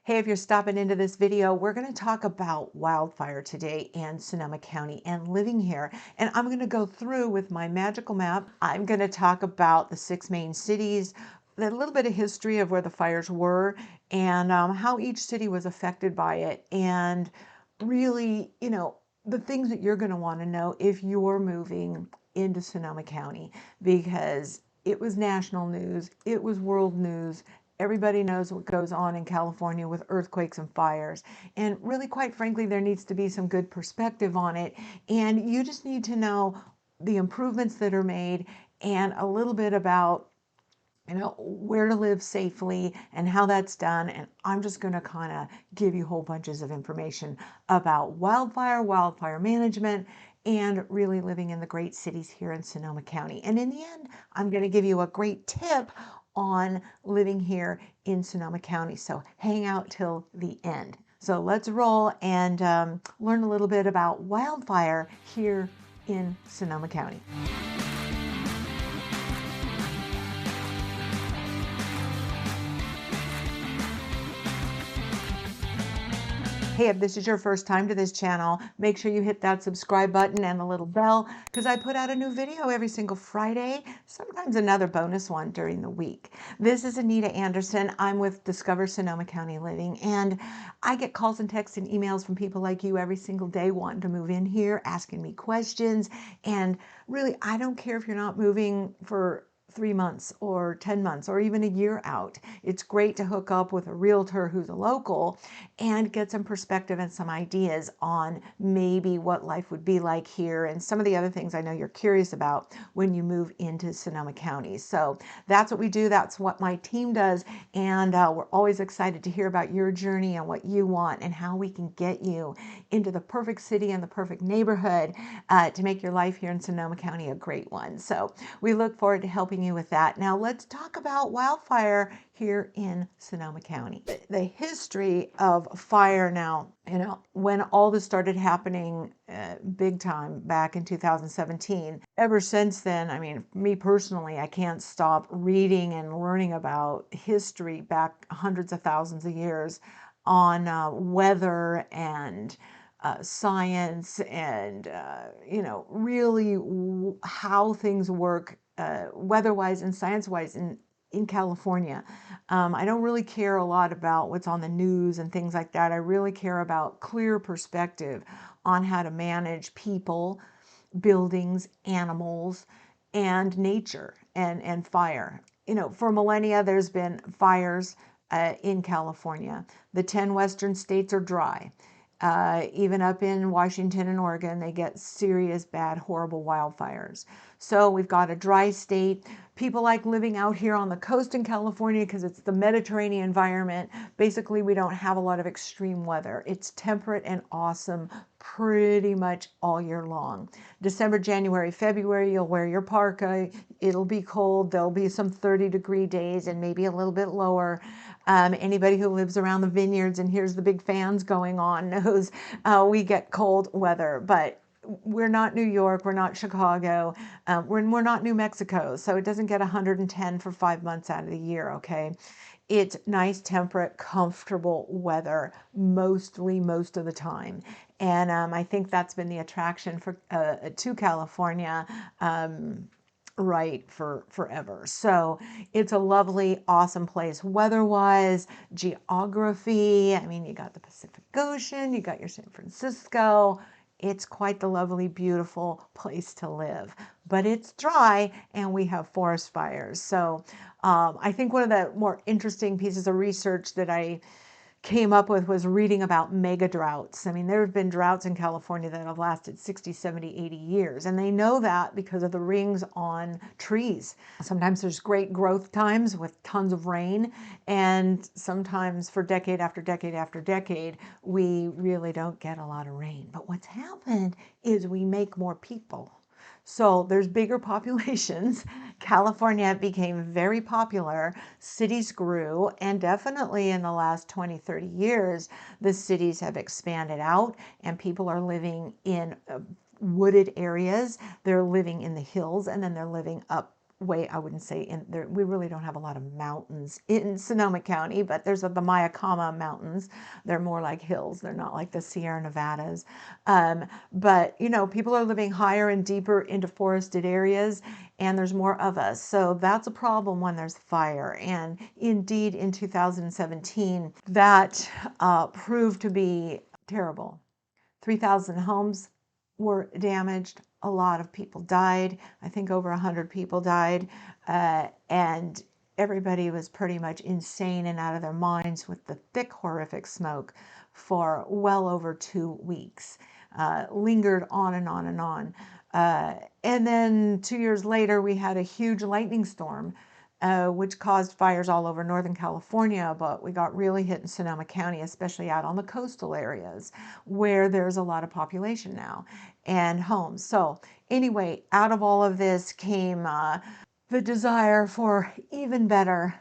Hey, if you're stopping into this video, we're going to talk about wildfire today in Sonoma County and living here. And I'm going to go through with my magical map. I'm going to talk about the 6 main cities, a little bit of history of where the fires were and how each city was affected by it. And really, the things that you're going to want to know if you're moving into Sonoma County, because it was national news, it was world news. Everybody knows what goes on in California with earthquakes and fires. And really, quite frankly, there needs to be some good perspective on it. And you just need to know the improvements that are made and a little bit about where to live safely and how that's done. And I'm just going to kind of give you whole bunches of information about wildfire management, and really living in the great cities here in Sonoma County. And in the end, I'm going to give you a great tip on living here in Sonoma County. So hang out till the end. So let's roll and learn a little bit about wildfire here in Sonoma County. Hey, if this is your first time to this channel, make sure you hit that subscribe button and the little bell, because I put out a new video every single Friday, sometimes another bonus one during the week. This is Anita Anderson. I'm with Discover Sonoma County Living, and I get calls and texts and emails from people like you every single day wanting to move in here, asking me questions. And really, I don't care if you're not moving for 3 months or 10 months or even a year out. It's great to hook up with a realtor who's a local and get some perspective and some ideas on maybe what life would be like here and some of the other things I know you're curious about when you move into Sonoma County. So that's what we do. That's what my team does. And we're always excited to hear about your journey and what you want and how we can get you into the perfect city and the perfect neighborhood to make your life here in Sonoma County a great one. So we look forward to helping you with that. Now let's talk about wildfire here in Sonoma County. The history of fire now, when all this started happening big time back in 2017, ever since then, I mean, me personally, I can't stop reading and learning about history back hundreds of thousands of years on weather and science and, really how things work weather-wise and science-wise in California. I don't really care a lot about what's on the news and things like that. I really care about clear perspective on how to manage people, buildings, animals, and nature and fire. For millennia, there's been fires in California. The 10 western states are dry. Even up in Washington and Oregon, they get serious, bad, horrible wildfires. So we've got a dry state. People like living out here on the coast in California because it's the Mediterranean environment. Basically, we don't have a lot of extreme weather. It's temperate and awesome pretty much all year long. December, January, February, you'll wear your parka. It'll be cold. There'll be some 30-degree days and maybe a little bit lower. Anybody who lives around the vineyards and hears the big fans going on knows we get cold weather. But we're not New York, we're not Chicago, we're not New Mexico, so it doesn't get 110 for 5 months out of the year, okay? It's nice, temperate, comfortable weather mostly most of the time. And I think that's been the attraction to California right for forever. So it's a lovely, awesome place weather-wise, geography. I mean, you got the Pacific Ocean, you got your San Francisco. It's quite the lovely, beautiful place to live, but it's dry and we have forest fires. So I think one of the more interesting pieces of research that I came up with was reading about mega droughts. I mean, there have been droughts in California that have lasted 60, 70, 80 years. And they know that because of the rings on trees. Sometimes there's great growth times with tons of rain. And sometimes for decade after decade after decade, we really don't get a lot of rain. But what's happened is we make more people. So there's bigger populations. California became very popular. Cities grew, and definitely in the last 20, 30 years, the cities have expanded out and people are living in wooded areas. They're living in the hills, and then they're living up way, I wouldn't say in there, we really don't have a lot of mountains in Sonoma County, but there's the Mayakama Mountains. They're more like hills. They're not like the Sierra Nevadas. But, you know, people are living higher and deeper into forested areas, and there's more of us. So that's a problem when there's fire. And indeed, in 2017, that proved to be terrible. 3,000 homes were damaged. A lot of people died. I think over 100 people died. And everybody was pretty much insane and out of their minds with the thick, horrific smoke for well over 2 weeks. Lingered on and on and on. And then 2 years later, we had a huge lightning storm, which caused fires all over Northern California, but we got really hit in Sonoma County, especially out on the coastal areas where there's a lot of population now and homes. So anyway, out of all of this came the desire for even better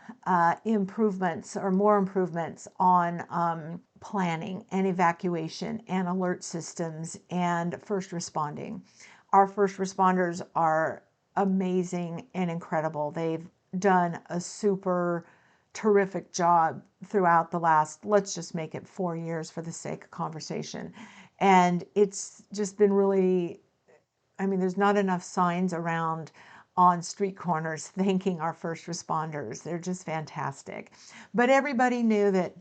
improvements or more improvements on planning and evacuation and alert systems and first responding. Our first responders are amazing and incredible. They've done a super terrific job throughout the last, let's just make it 4 years for the sake of conversation. And it's just been really, I mean, there's not enough signs around on street corners thanking our first responders. They're just fantastic. But everybody knew that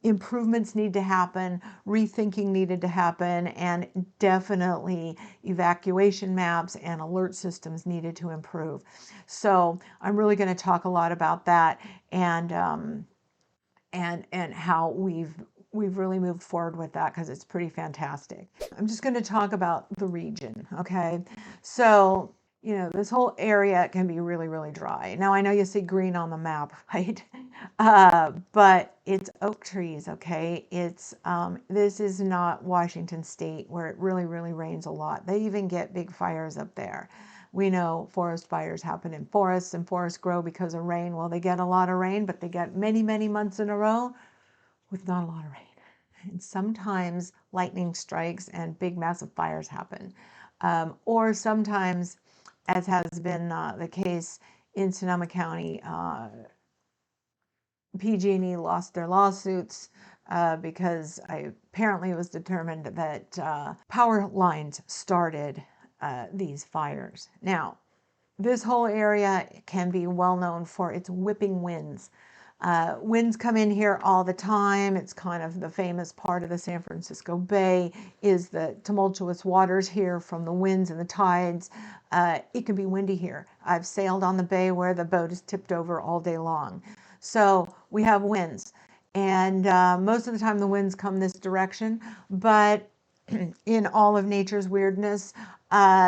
improvements need to happen, rethinking needed to happen, and definitely evacuation maps and alert systems needed to improve. So I'm really going to talk a lot about that and how we've really moved forward with that because it's pretty fantastic. I'm just going to talk about the region, okay? So, you know, this whole area can be really, really dry. Now, I know you see green on the map, right? But it's oak trees, okay? It's this is not Washington State where it really, really rains a lot. They even get big fires up there. We know forest fires happen in forests, and forests grow because of rain. Well, they get a lot of rain, but they get many, many months in a row with not a lot of rain. And sometimes lightning strikes and big, massive fires happen. Or sometimes, as has been the case in Sonoma County, PG&E lost their lawsuits because apparently it was determined that power lines started these fires. Now, this whole area can be well known for its whipping winds. Winds come in here all the time. It's kind of the famous part of the San Francisco Bay is the tumultuous waters here from the winds and the tides. It can be windy here. I've sailed on the bay where the boat is tipped over all day long. So we have winds, and most of the time the winds come this direction, but in all of nature's weirdness,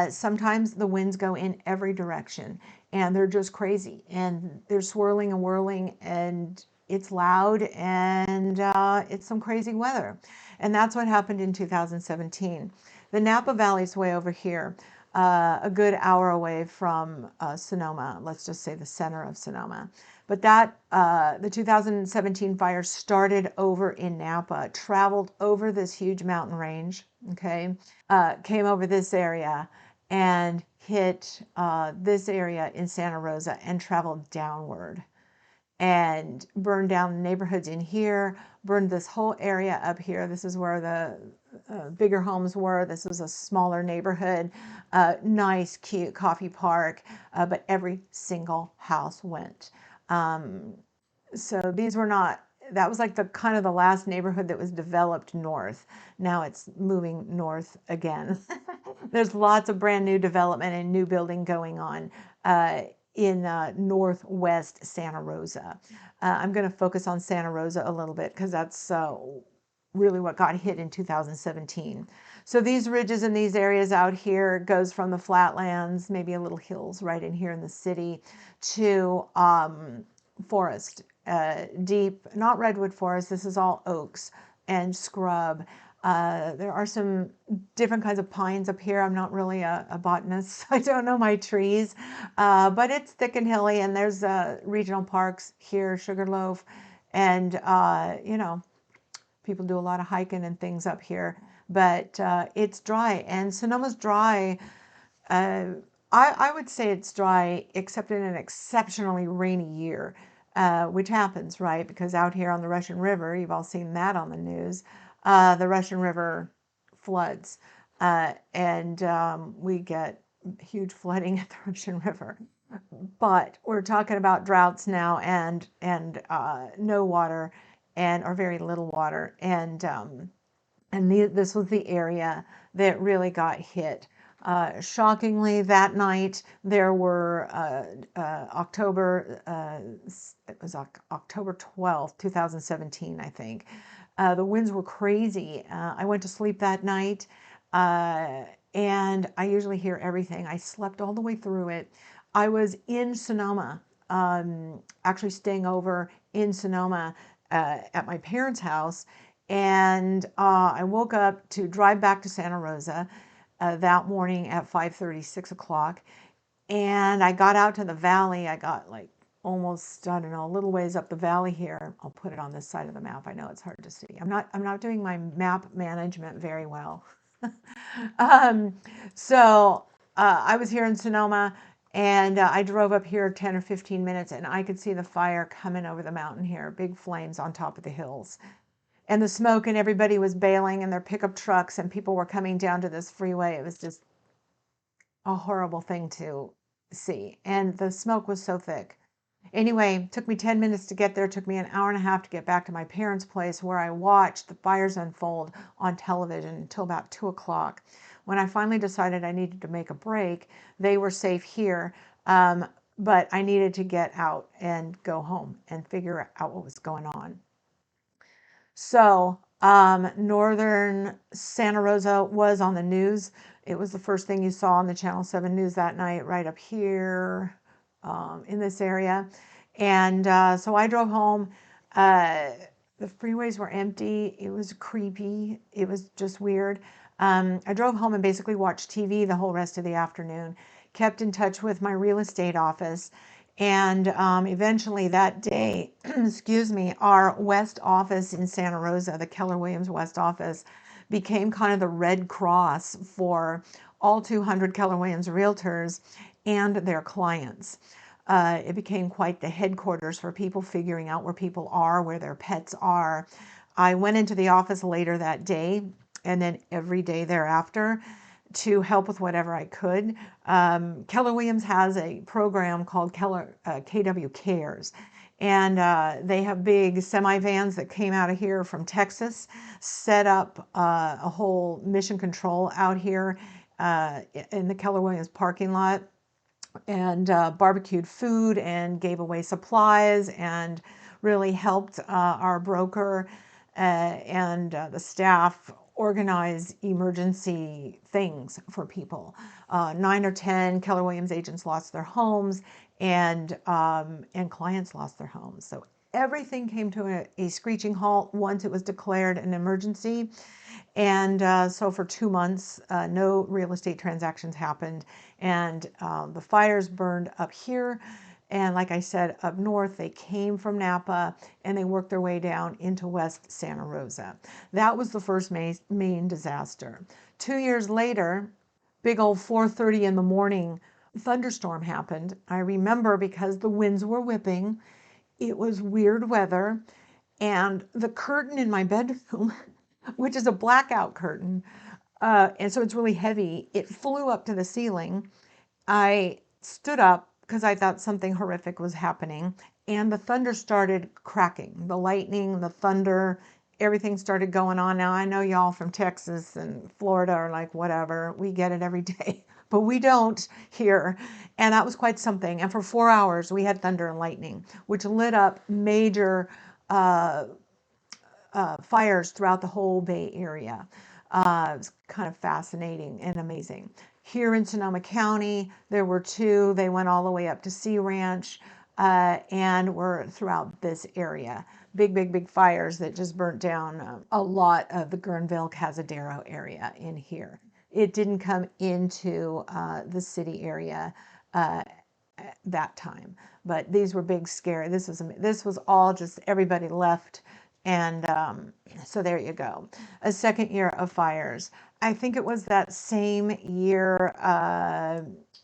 sometimes the winds go in every direction and they're just crazy and they're swirling and whirling and it's loud and it's some crazy weather. And that's what happened in 2017. The Napa Valley's way over here, a good hour away from Sonoma, let's just say the center of Sonoma. But that the 2017 fire started over in Napa, traveled over this huge mountain range, okay, came over this area and hit this area in Santa Rosa and traveled downward and burned down neighborhoods in here, burned this whole area up here. This is where the bigger homes were. This was a smaller neighborhood, nice, cute coffee park, but every single house went. So these were not, that was like the kind of the last neighborhood that was developed north. Now it's moving north again. There's lots of brand new development and new building going on in northwest Santa Rosa. I'm going to focus on Santa Rosa a little bit because that's really what got hit in 2017. So these ridges in these areas out here goes from the flatlands, maybe a little hills right in here in the city, to forest, deep, not redwood forest. This is all oaks and scrub. There are some different kinds of pines up here. I'm not really a botanist, so I don't know my trees, but it's thick and hilly, and there's regional parks here, Sugarloaf, and you know, people do a lot of hiking and things up here, but it's dry, and Sonoma's dry I would say it's dry, except in an exceptionally rainy year, which happens, right? Because out here on the Russian River, you've all seen that on the news, the Russian River floods, and we get huge flooding at the Russian River. But we're talking about droughts now and no water and or very little water, and this was the area that really got hit. Shockingly, that night there were it was October 12th, 2017, I think. The winds were crazy. I went to sleep that night, and I usually hear everything. I slept all the way through it. I was in Sonoma, actually staying over in Sonoma at my parents' house, and I woke up to drive back to Santa Rosa that morning at 5:30, 6 o'clock. And I got out to the valley. I got like almost, I don't know, a little ways up the valley here. I'll put it on this side of the map. I know it's hard to see. I'm not doing my map management very well. um, so I was here in Sonoma, and I drove up here 10 or 15 minutes, and I could see the fire coming over the mountain here, big flames on top of the hills and the smoke, and everybody was bailing in their pickup trucks, and people were coming down to this freeway. It was just a horrible thing to see. And the smoke was so thick. Anyway, took me 10 minutes to get there. Took me an hour and a half to get back to my parents' place, where I watched the fires unfold on television until about 2 o'clock. When I finally decided I needed to make a break, they were safe here. But I needed to get out and go home and figure out what was going on. So, northern Santa Rosa was on the news. It was the first thing you saw on the Channel 7 news that night, right up here in this area. And so I drove home. The freeways were empty. It was creepy. It was just weird. I drove home and basically watched TV the whole rest of the afternoon, kept in touch with my real estate office. And eventually that day, excuse me, our West office in Santa Rosa, the Keller Williams West office, became kind of the Red Cross for all 200 Keller Williams realtors and their clients. It became quite the headquarters for people figuring out where people are, where their pets are. I went into the office later that day and then every day thereafter to help with whatever I could. Keller Williams has a program called KW Cares, and they have big semi-vans that came out of here from Texas, set up a whole mission control out here in the Keller Williams parking lot, and barbecued food and gave away supplies and really helped our broker and the staff organize emergency things for people. 9 or 10 Keller Williams agents lost their homes, and clients lost their homes. So everything came to a screeching halt once it was declared an emergency. And so for 2 months, no real estate transactions happened. And the fires burned up here. And like I said, up north, they came from Napa and they worked their way down into West Santa Rosa. That was the first main disaster. 2 years later, big old 4:30 in the morning, thunderstorm happened. I remember because the winds were whipping. It was weird weather. And the curtain in my bedroom, which is a blackout curtain, and so it's really heavy, it flew up to the ceiling. I stood up because I thought something horrific was happening, and the thunder started cracking. The lightning, the thunder, everything started going on. Now, I know y'all from Texas and Florida are like, whatever, we get it every day, but we don't here. And that was quite something. And for 4 hours, we had thunder and lightning, which lit up major fires throughout the whole Bay Area. It was kind of fascinating and amazing. Here in Sonoma County, there were 2. They went all the way up to Sea Ranch and were throughout this area. Big, big, big fires that just burnt down a lot of the Guerneville, Cazadero area in here. It didn't come into the city area that time, but these were big, scary. This was all just everybody left. And so there you go. A second year of fires. I think it was that same year,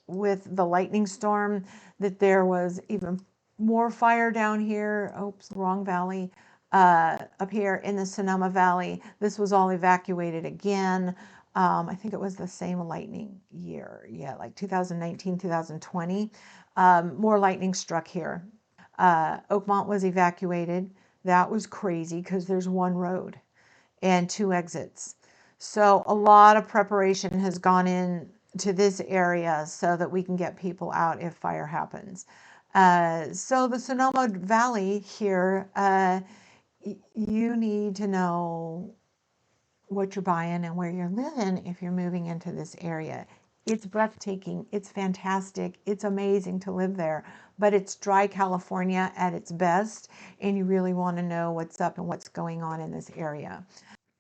with the lightning storm, that there was even more fire down here. Oops, wrong valley. Up here in the Sonoma Valley. This was all evacuated again. I think it was the same lightning year. Yeah, like 2019, 2020. More lightning struck here. Oakmont was evacuated. That was crazy because there's one road and 2 exits. So a lot of preparation has gone in to this area so that we can get people out if fire happens. So the Sonoma Valley here, you need to know what you're buying and where you're living if you're moving into this area. It's breathtaking. It's fantastic. It's amazing to live there, but it's dry California at its best, and you really want to know what's up and what's going on in this area.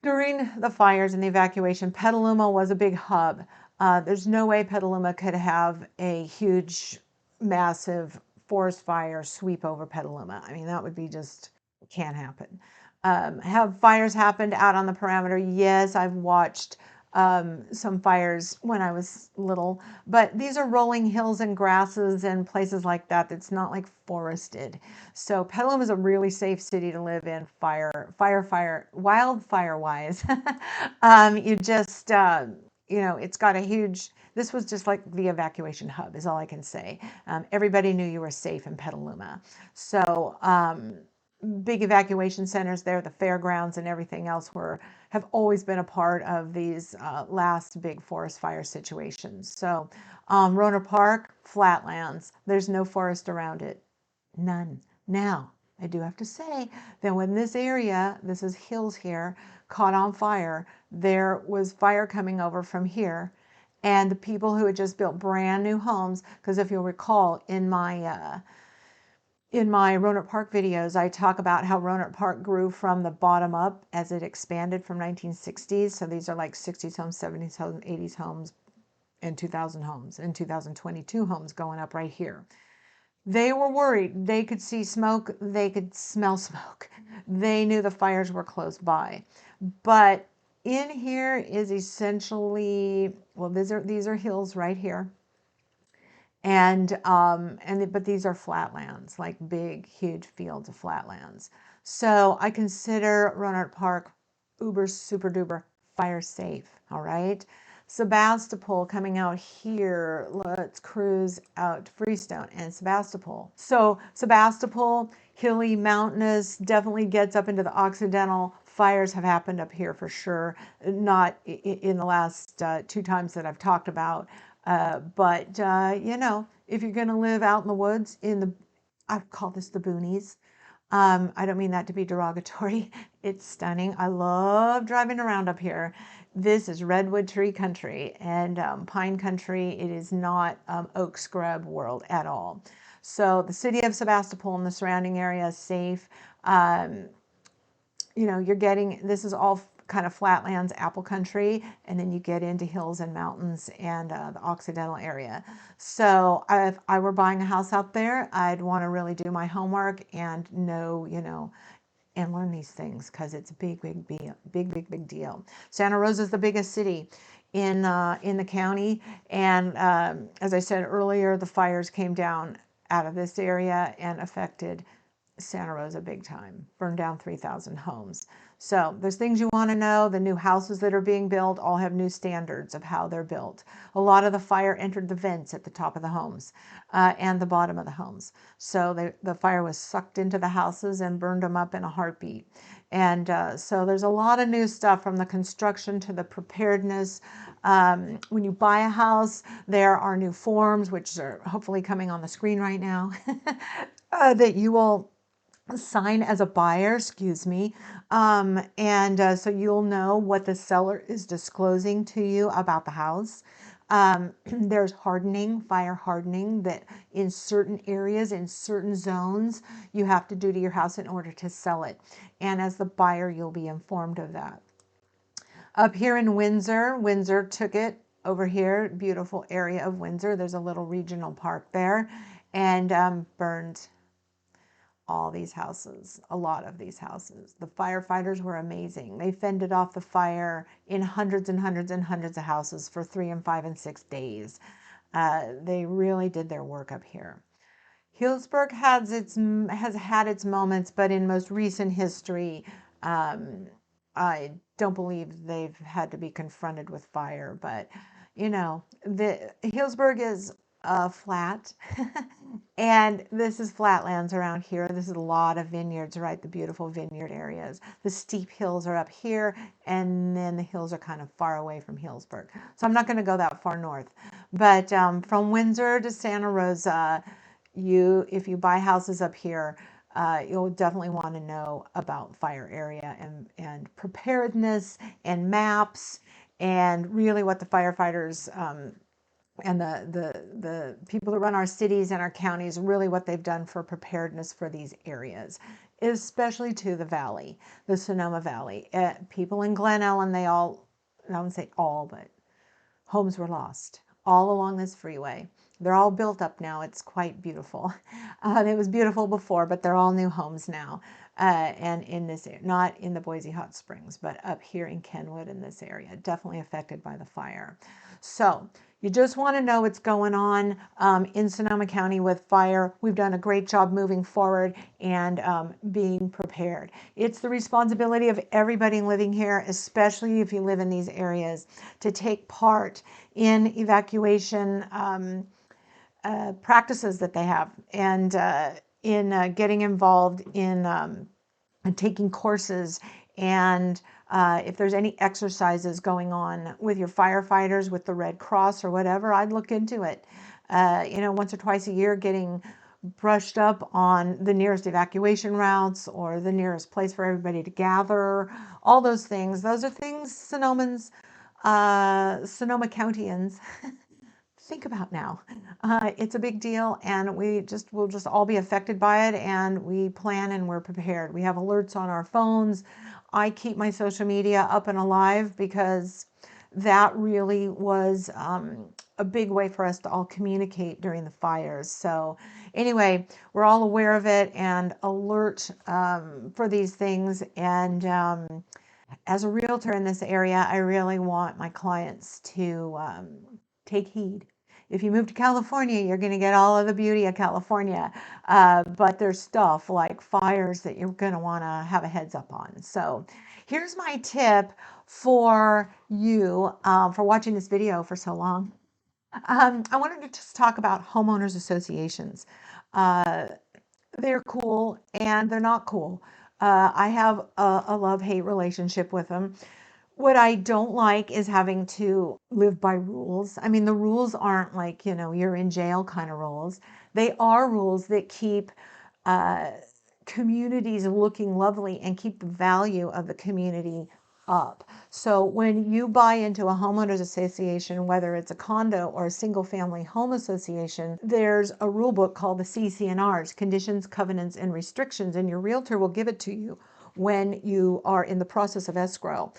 During the fires and the evacuation, Petaluma was a big hub. There's no way Petaluma could have a huge, massive forest fire sweep over Petaluma. I mean, that would be just, can't happen. Have fires happened out on the perimeter? Yes, I've watched some fires when I was little, but these are rolling hills and grasses and places like that. That's not like forested. So Petaluma is a really safe city to live in, wildfire wise. You just, it's got a huge, this was just like the evacuation hub is all I can say. Everybody knew you were safe in Petaluma. So, big evacuation centers there, the fairgrounds and everything else have always been a part of these last big forest fire situations. So Rohnert Park, flatlands. There's no forest around it. None. Now, I do have to say that when this area, this is hills here, caught on fire, there was fire coming over from here. And the people who had just built brand new homes, because if you'll recall in my Rohnert Park videos, I talk about how Rohnert Park grew from the bottom up as it expanded from 1960s. So these are like 60s homes, 70s homes, 80s homes, and 2000 homes, and 2022 homes going up right here. They were worried. They could see smoke. They could smell smoke. They knew the fires were close by. But in here is essentially, well, these are hills right here. But these are flatlands, like big, huge fields of flatlands. So I consider Rohnert Park uber, super duper fire safe. All right. Sebastopol coming out here. Let's cruise out to Freestone and Sebastopol. So Sebastopol, hilly, mountainous, definitely gets up into the Occidental. Fires have happened up here for sure. Not in the last 2 times that I've talked about. But if you're going to live out in the woods, I call this the boonies. I don't mean that to be derogatory. It's stunning. I love driving around up here. This is redwood tree country and pine country. It is not oak scrub world at all. So the city of Sebastopol and the surrounding area is safe. This is all kind of flatlands, apple country, and then you get into hills and mountains and the Occidental area. So if I were buying a house out there, I'd want to really do my homework and know, and learn these things because it's a big deal. Santa Rosa is the biggest city in the county, and as I said earlier, the fires came down out of this area and affected Santa Rosa big time, burned down 3,000 homes. So there's things you want to know. The new houses that are being built all have new standards of how they're built. A lot of the fire entered the vents at the top of the homes and the bottom of the homes. So the fire was sucked into the houses and burned them up in a heartbeat. And so there's a lot of new stuff from the construction to the preparedness. When you buy a house, there are new forms, which are hopefully coming on the screen right now, that you will sign as a buyer, excuse me. So you'll know what the seller is disclosing to you about the house. There's fire hardening that in certain areas, in certain zones, you have to do to your house in order to sell it. And as the buyer, you'll be informed of that. Up here in Windsor took it over here, beautiful area of Windsor. There's a little regional park there, and burned all these houses, a lot of these houses. The firefighters were amazing. They fended off the fire in hundreds and hundreds and hundreds of houses for 3 and 5 and 6 days. They really did their work up here. Healdsburg has had its moments, but in most recent history, um, I don't believe they've had to be confronted with fire. But the Healdsburg is flat, and this is flatlands around here. This is a lot of vineyards, right? The beautiful vineyard areas. The steep hills are up here, and then the hills are kind of far away from Healdsburg. So I'm not going to go that far north, but from Windsor to Santa Rosa. If you buy houses up here, you'll definitely want to know about fire area and preparedness and maps and really what the firefighters and the people that run our cities and our counties, really what they've done for preparedness for these areas, especially to the valley, the Sonoma Valley. People in Glen Ellen, I won't say all, but homes were lost all along this freeway. They're all built up now. It's quite beautiful. It was beautiful before, but they're all new homes now. And in this area, not in the Boise Hot Springs, but up here in Kenwood in this area, definitely affected by the fire. So you just want to know what's going on in Sonoma County with fire. We've done a great job moving forward and being prepared. It's the responsibility of everybody living here, especially if you live in these areas, to take part in evacuation practices that they have, and in getting involved in taking courses, and if there's any exercises going on with your firefighters, with the Red Cross or whatever, I'd look into it. Once or twice a year, getting brushed up on the nearest evacuation routes or the nearest place for everybody to gather, all those things. Those are things Sonoma Countyans think about now. It's a big deal, and we'll just all be affected by it, and we plan and we're prepared. We have alerts on our phones. I keep my social media up and alive because that really was a big way for us to all communicate during the fires. So anyway, we're all aware of it and alert for these things. And as a realtor in this area, I really want my clients to take heed. If you move to California, you're going to get all of the beauty of California, but there's stuff like fires that you're going to want to have a heads up on. So here's my tip for you for watching this video for so long. I wanted to just talk about homeowners associations. They're cool and they're not cool. I have a love-hate relationship with them. What I don't like is having to live by rules. I mean, the rules aren't like, you're in jail kind of rules. They are rules that keep communities looking lovely and keep the value of the community up. So when you buy into a homeowners association, whether it's a condo or a single family home association, there's a rule book called the CC&Rs, Conditions, Covenants, and Restrictions, and your realtor will give it to you when you are in the process of escrow.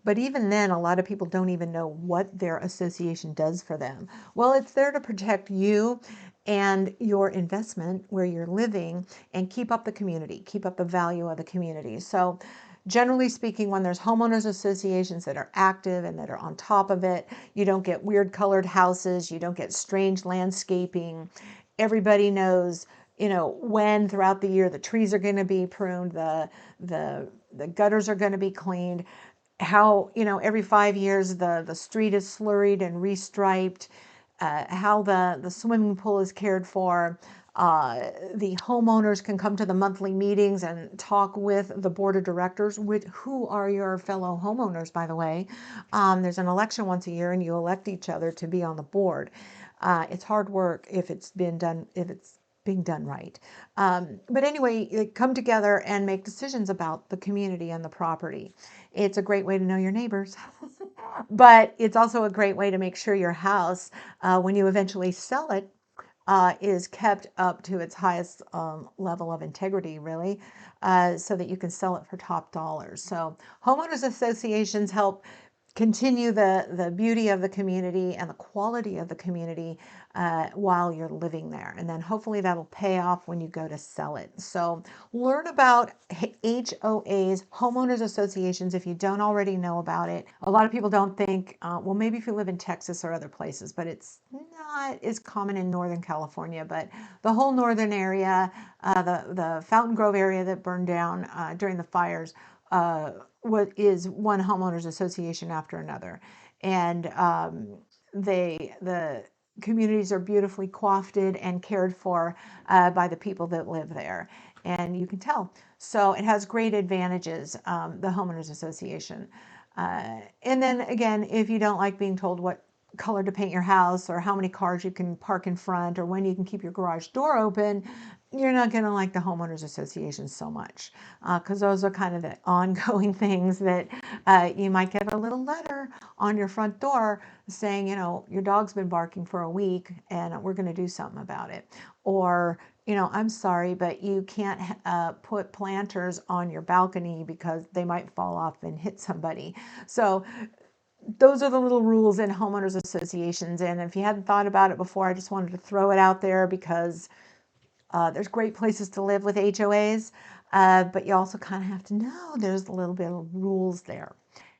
But even then, a lot of people don't even know what their association does for them. Well, it's there to protect you and your investment where you're living and keep up the community, keep up the value of the community. So generally speaking, when there's homeowners associations that are active and that are on top of it, you don't get weird colored houses, you don't get strange landscaping. Everybody knows, when throughout the year the trees are going to be pruned, the gutters are going to be cleaned, how, every 5 years the street is slurried and restriped, how the swimming pool is cared for. The homeowners can come to the monthly meetings and talk with the board of directors, who are your fellow homeowners, by the way. There's an election once a year, and you elect each other to be on the board. It's hard work if it's being done right. But anyway, come together and make decisions about the community and the property. It's a great way to know your neighbors, but it's also a great way to make sure your house, when you eventually sell it, is kept up to its highest level of integrity, really, so that you can sell it for top dollars. So homeowners associations help continue the beauty of the community and the quality of the community while you're living there. And then hopefully that'll pay off when you go to sell it. So learn about HOAs, homeowners associations, if you don't already know about it. A lot of people don't think, well, maybe if you live in Texas or other places, but it's not as common in Northern California. But the whole northern area, the Fountain Grove area that burned down during the fires, is one homeowners association after another, and the communities are beautifully coiffed and cared for by the people that live there, and you can tell. So it has great advantages, the homeowners association. And then again, if you don't like being told what color to paint your house or how many cars you can park in front or when you can keep your garage door open, you're not going to like the homeowners association so much, because those are kind of the ongoing things that you might get a little letter on your front door saying, you know, your dog's been barking for a week and we're going to do something about it. Or, you know, I'm sorry, but you can't put planters on your balcony because they might fall off and hit somebody. So those are the little rules in homeowners associations. And if you hadn't thought about it before, I just wanted to throw it out there because there's great places to live with HOAs, but you also kind of have to know there's a little bit of rules there.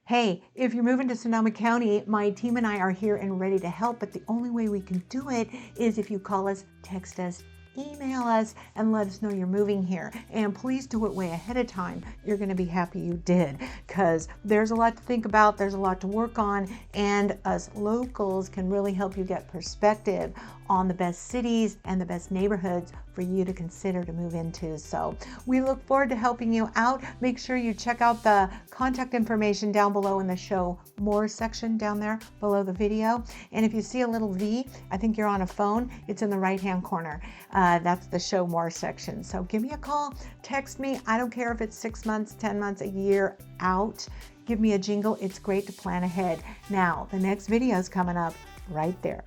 Hey, if you're moving to Sonoma County, my team and I are here and ready to help, but the only way we can do it is if you call us, text us, email us, and let us know you're moving here. And please do it way ahead of time. You're going to be happy you did, because there's a lot to think about, there's a lot to work on, and us locals can really help you get perspective on the best cities and the best neighborhoods for you to consider to move into. So we look forward to helping you out. Make sure you check out the contact information down below in the show more section down there below the video. And if you see a little V, I think you're on a phone, it's in the right hand corner. That's the show more section. So give me a call, text me. I don't care if it's 6 months, 10 months, a year out. Give me a jingle. It's great to plan ahead. Now, the next video is coming up right there.